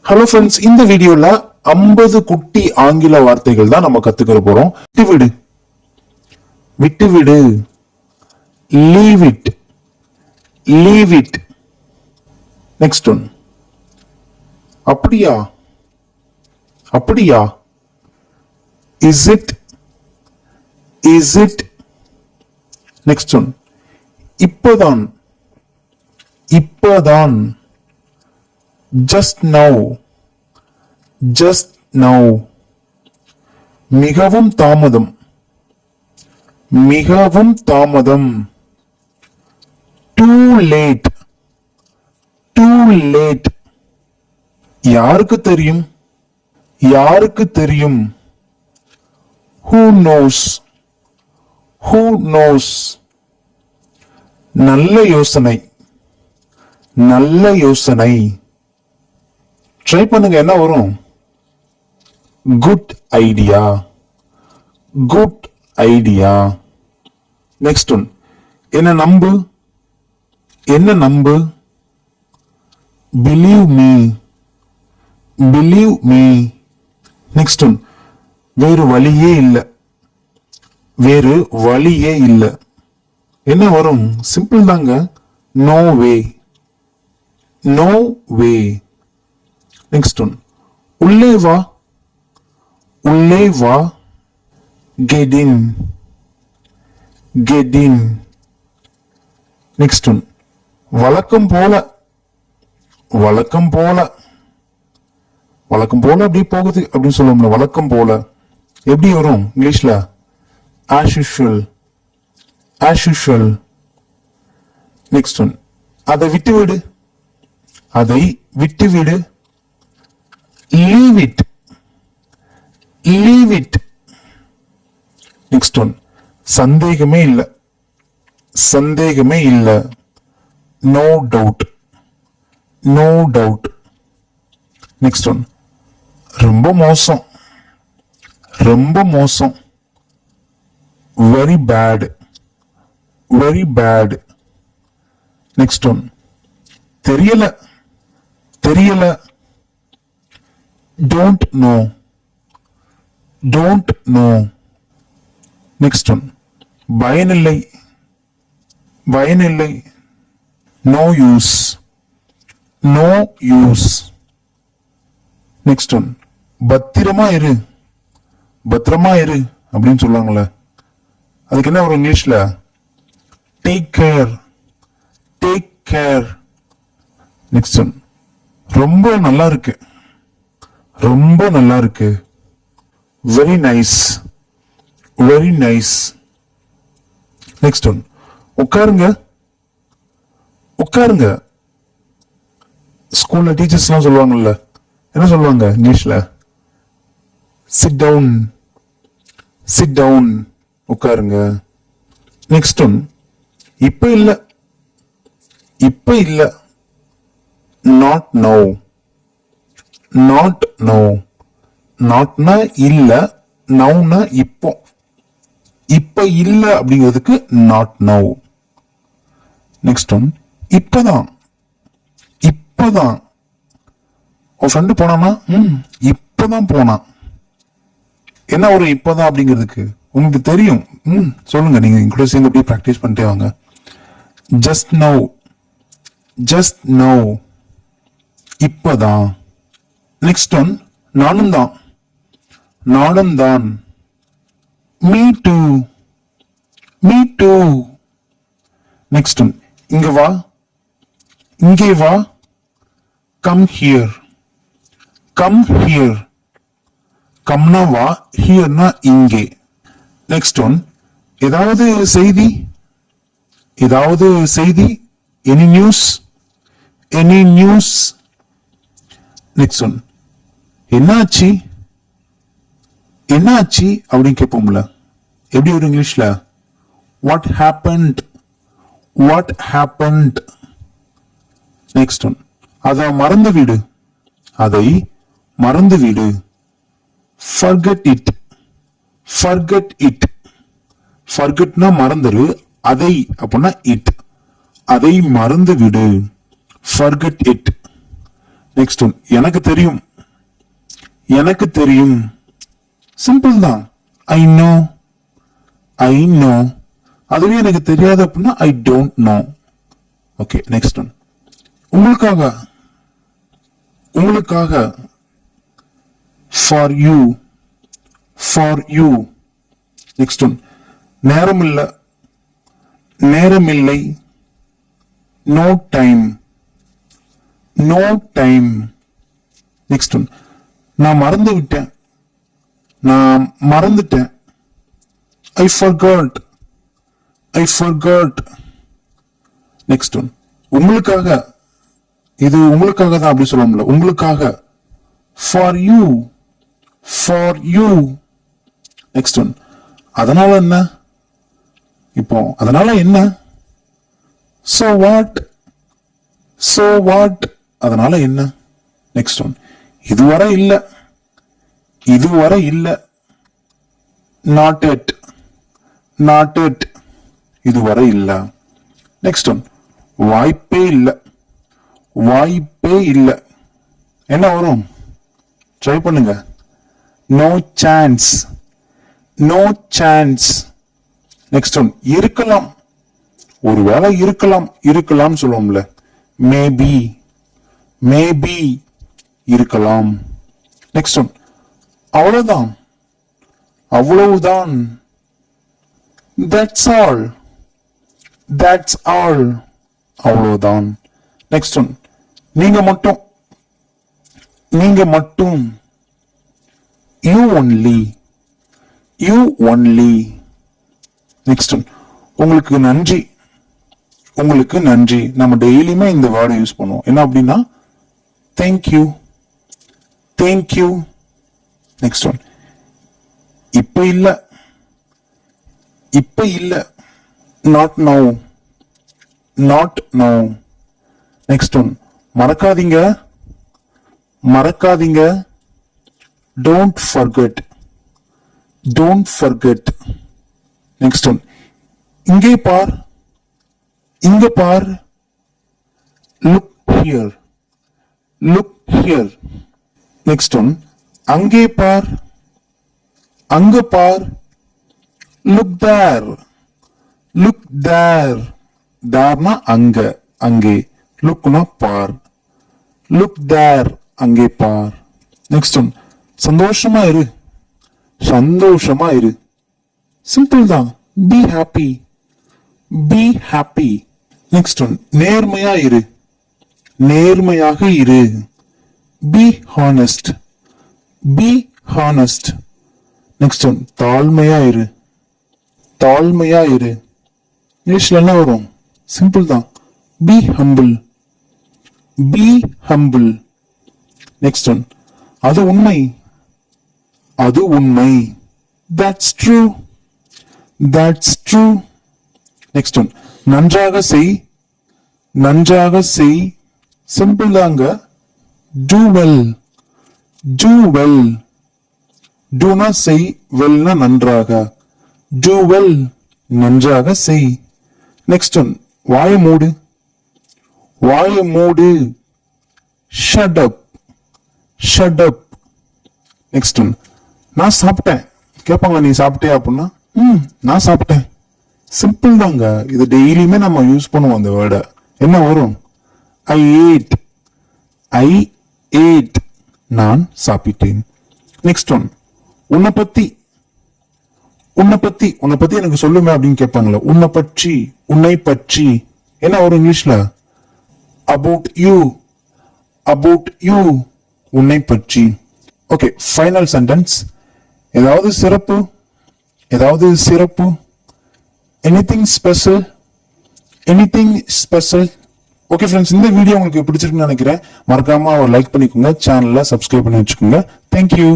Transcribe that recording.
Hello friends, இந்த வீடியோல 50 குட்டி ஆங்கில வார்த்தைகள் தான் நம்ம கத்துக்கிற போறோம். விட்டுவிடு, விட்டுவிடு, leave it, leave it. Next one, அப்படியா, அப்படியா, is it, is it. Next one, இப்பதான், இப்பதான், just now, just now. மிகவும் தாமதம், மிகவும் தாமதம். too late, too late. யாருக்கு தெரியும், யாருக்கு தெரியும். who knows, who knows. நல்ல யோசனை, நல்ல யோசனை. ட்ரை பண்ணுங்க, என்ன வரும்? Good idea, good idea. Next one, என்ன நம்பு, என்ன நம்பு. Believe me, believe me. Next one, வேறு வழியே இல்லை, வேறு வழியே இல்லை. என்ன வரும்? சிம்பிள் தாங்க, no way, no way. Next one, உள்ளே வா, உள்ளே வா. Get in, get in. Next one, வழக்கம் போல, வழக்கம் போல. வழக்கம் போல அப்படி போகுது அப்படின்னு சொல்லுவோம்ல, வழக்கம் போல. எப்படி வரும் இங்கிலீஷ்ல? as usual, as usual. Next one, அதை விட்டு விடு, அதை விட்டு விடு. leave it, leave it. Next one, சந்தேகமே இல்ல, சந்தேகமே இல்ல. no doubt, no doubt. Next one, ரொம்ப மோசம், ரொம்ப மோசம். very bad, very bad. Next one, தெரியல, தெரியல. don't know, don't know. Next one, பயனில்லை, பயனில்லை. no use, no use. Next one, பத்திரமா இரு, பத்திரமா இரு அப்படின்னு சொல்லுவாங்கல்ல, அதுக்கு என்ன வரும் இங்கிலீஷ்ல? Take care, take care. Next one, ரொம்ப நல்லா இருக்கு, ரொம்ப நல்லா இருக்கு. Very nice, very nice. Next one, உட்காருங்க, உட்காருங்க. ஸ்கூல்ல டீச்சர்ஸ் எல்லாம் சொல்லுவாங்கல்ல, என்ன சொல்லுவாங்க இங்கிலீஷ்ல? சிட் டவுன், சிட் டவுன், உட்காருங்க. நெக்ஸ்ட் ஒன், இப்ப இல்ல, இப்ப இல்ல. Not now, not now. நாட்னா இல்ல, நவுனா இப்போ. இப்ப இல்ல அப்படிங்கிறதுக்கு நாட் நோ. நெக்ஸ்ட் ஒன், இப்பதான், இப்பதான். ஒரு ஃப்ரெண்டு போனானா, இப்பதான் போனான். என்ன ஒரு இப்பதான் அப்படிங்கிறதுக்கு உங்களுக்கு தெரியும். சொல்லுங்க, நீங்க கூட சேர்ந்து அப்படியே ப்ராக்டிஸ் பண்ணிட்டே வாங்க. ஜஸ்ட் நவ், ஜஸ்ட் நவ், இப்பதான். நெக்ஸ்ட் ஒன், நானும் தான், நானும் தான். Me too, me too. Next one, இங்க வா, இங்கே வா. Come here, come here. கம்னா வா, ஹியர்னா இங்கே. நெக்ஸ்ட் ஒன், ஏதாவது செய்தி, ஏதாவது செய்தி. Any news, any news. Next one, என்னாச்சு, என்னாச்சு அப்படின்னு கேட்போம்ல, எப்படி ஒரு இங்கிலீஷ்ல? What happened, what happened. Next one, அதை மறந்து விடு, அதை மறந்து விடு. forget it, forget it. forgetனா மறந்துரு, அதை அப்படின்னா it, அதை மறந்து விடு. forget it. நெக்ஸ்ட் ஒன், எனக்கு தெரியும். எனக்கு தெரியும். சிம்பிள் தான். I know. I know. அதுவே எனக்கு தெரியாது அப்படின்னா I don't know. Okay, next one, உங்களுக்காக. உங்களுக்காக. For you. For you. Next one, நேரமில்ல. நேரமில்லை. No time. No time. Next one, நான் மறந்து விட்டேன். நான் மறந்துட்டேன். I forgot. I forgot. Next one, உங்களுக்காக. இது உங்களுக்காக தான் அப்படி சொல்ல முடியல. உங்களுக்காக. For you. For you. Next one, அதனால என்ன? இப்போ அதனால என்ன? so what. so what. அதனால என்ன? நெக்ஸ்ட் ஒன், இதுவரை இல்ல. இதுவரை இல்ல. not yet. not yet. இதுவரை இல்ல. நெக்ஸ்ட் ஒன், வாய்ப்பே இல்ல. வாய்ப்பே இல்ல. என்ன வரும்? ட்ரை பண்ணுங்க. no chance. no chance. Next one, இருக்கலாம். ஒருவேளை இருக்கலாம். இருக்கலாம் சொல்லுவோம்ல. மேபி. மேபி. இருக்கலாம். நெக்ஸ்ட் ஒன், அவ்வளவுதான். அவ்வளவுதான். that's all. that's all. அவ்வளவுதான். நெக்ஸ்ட் ஒன், நீங்க மட்டும். நீங்க மட்டும். you only. you only. Next one, உங்களுக்கு நன்றி. உங்களுக்கு நன்றி. நம்ம டெய்லியுமே இந்த வேர்டை யூஸ் பண்ணுவோம். என்ன அப்படின்னா தேங்க்யூ. தேங்க்யூ. நெக்ஸ்ட் ஒன், இப்ப இல்ல. இப்ப இல்ல. Not now. Not now. Next one, மறக்காதீங்க. மறக்காதீங்க. Don't forget. Don't forget. Next one, இங்கே பார். இங்க பார். Look here. Look here. Next one, அங்கே பார். அங்க பார். லுக் தேர். லுக் தேர். தேர்னா அங்க. அங்கே. லுக்னா பார். Look there. அங்கே பார். நெக்ஸ்ட் ஒன், சந்தோஷமா இரு. சந்தோஷமா இரு. சிம்பிள் தான். Be happy. Be happy. Next one, நேர்மையா இரு. நேர்மையாக இரு. Be honest. Be honest. Next one, தாழ்மையா இரு. தாழ்மையா இரு. இங்கிலீஷ்ல என்ன வரும்? சிம்பிள் தான். Be humble. Be humble. Next one, அது உண்மை. அது உண்மை. that's true. that's true. Next one, நன்றாக செய். நன்றாக செய். சிம்பிள் தாங்க. do well. do well. doனா செய், வெல்னா நன்றாக. do well. நன்றாக செய். நெக்ஸ்ட் ஒன், வாய மூடு. வாய மூடு. shut up. shut up. Next one, நான் சாப்பிட்டேன். கேட்பாங்க, நீ சாப்பிட்டே அப்படின்னா நான் சாப்பிட்டேன். சிம்பிள் தாங்க. இது டெய்லியுமே நம்ம யூஸ் பண்ணுவோம் அந்த வேர்டை. என்ன வரும்? I ate. I ate. நான் சாப்பிட்டேன். நெக்ஸ்ட் ஒன், உன்னை பத்தி. உன்னை பத்தி. உன்னை பத்தி எனக்கு சொல்லுமே அப்படின்னு கேட்பாங்களா. உன்னை பற்றி. உன்னை பற்றி. என்ன வரும் இங்கிலீஷ்ல? About you. About you. உன்னை பற்றி. Okay, final sentence. ஏதாவது சிறப்பு? ஏதாவது சிறப்பு? Anything special? Anything special? Okay friends, இந்த வீடியோ உங்களுக்கு பிடிச்சிருக்குன்னு நினைக்கிறேன். மறக்காம லைக் பண்ணிக்கோங்க. சேனலை சப்ஸ்கிரைப் பண்ணி வச்சுக்கோங்க. தேங்க்யூ.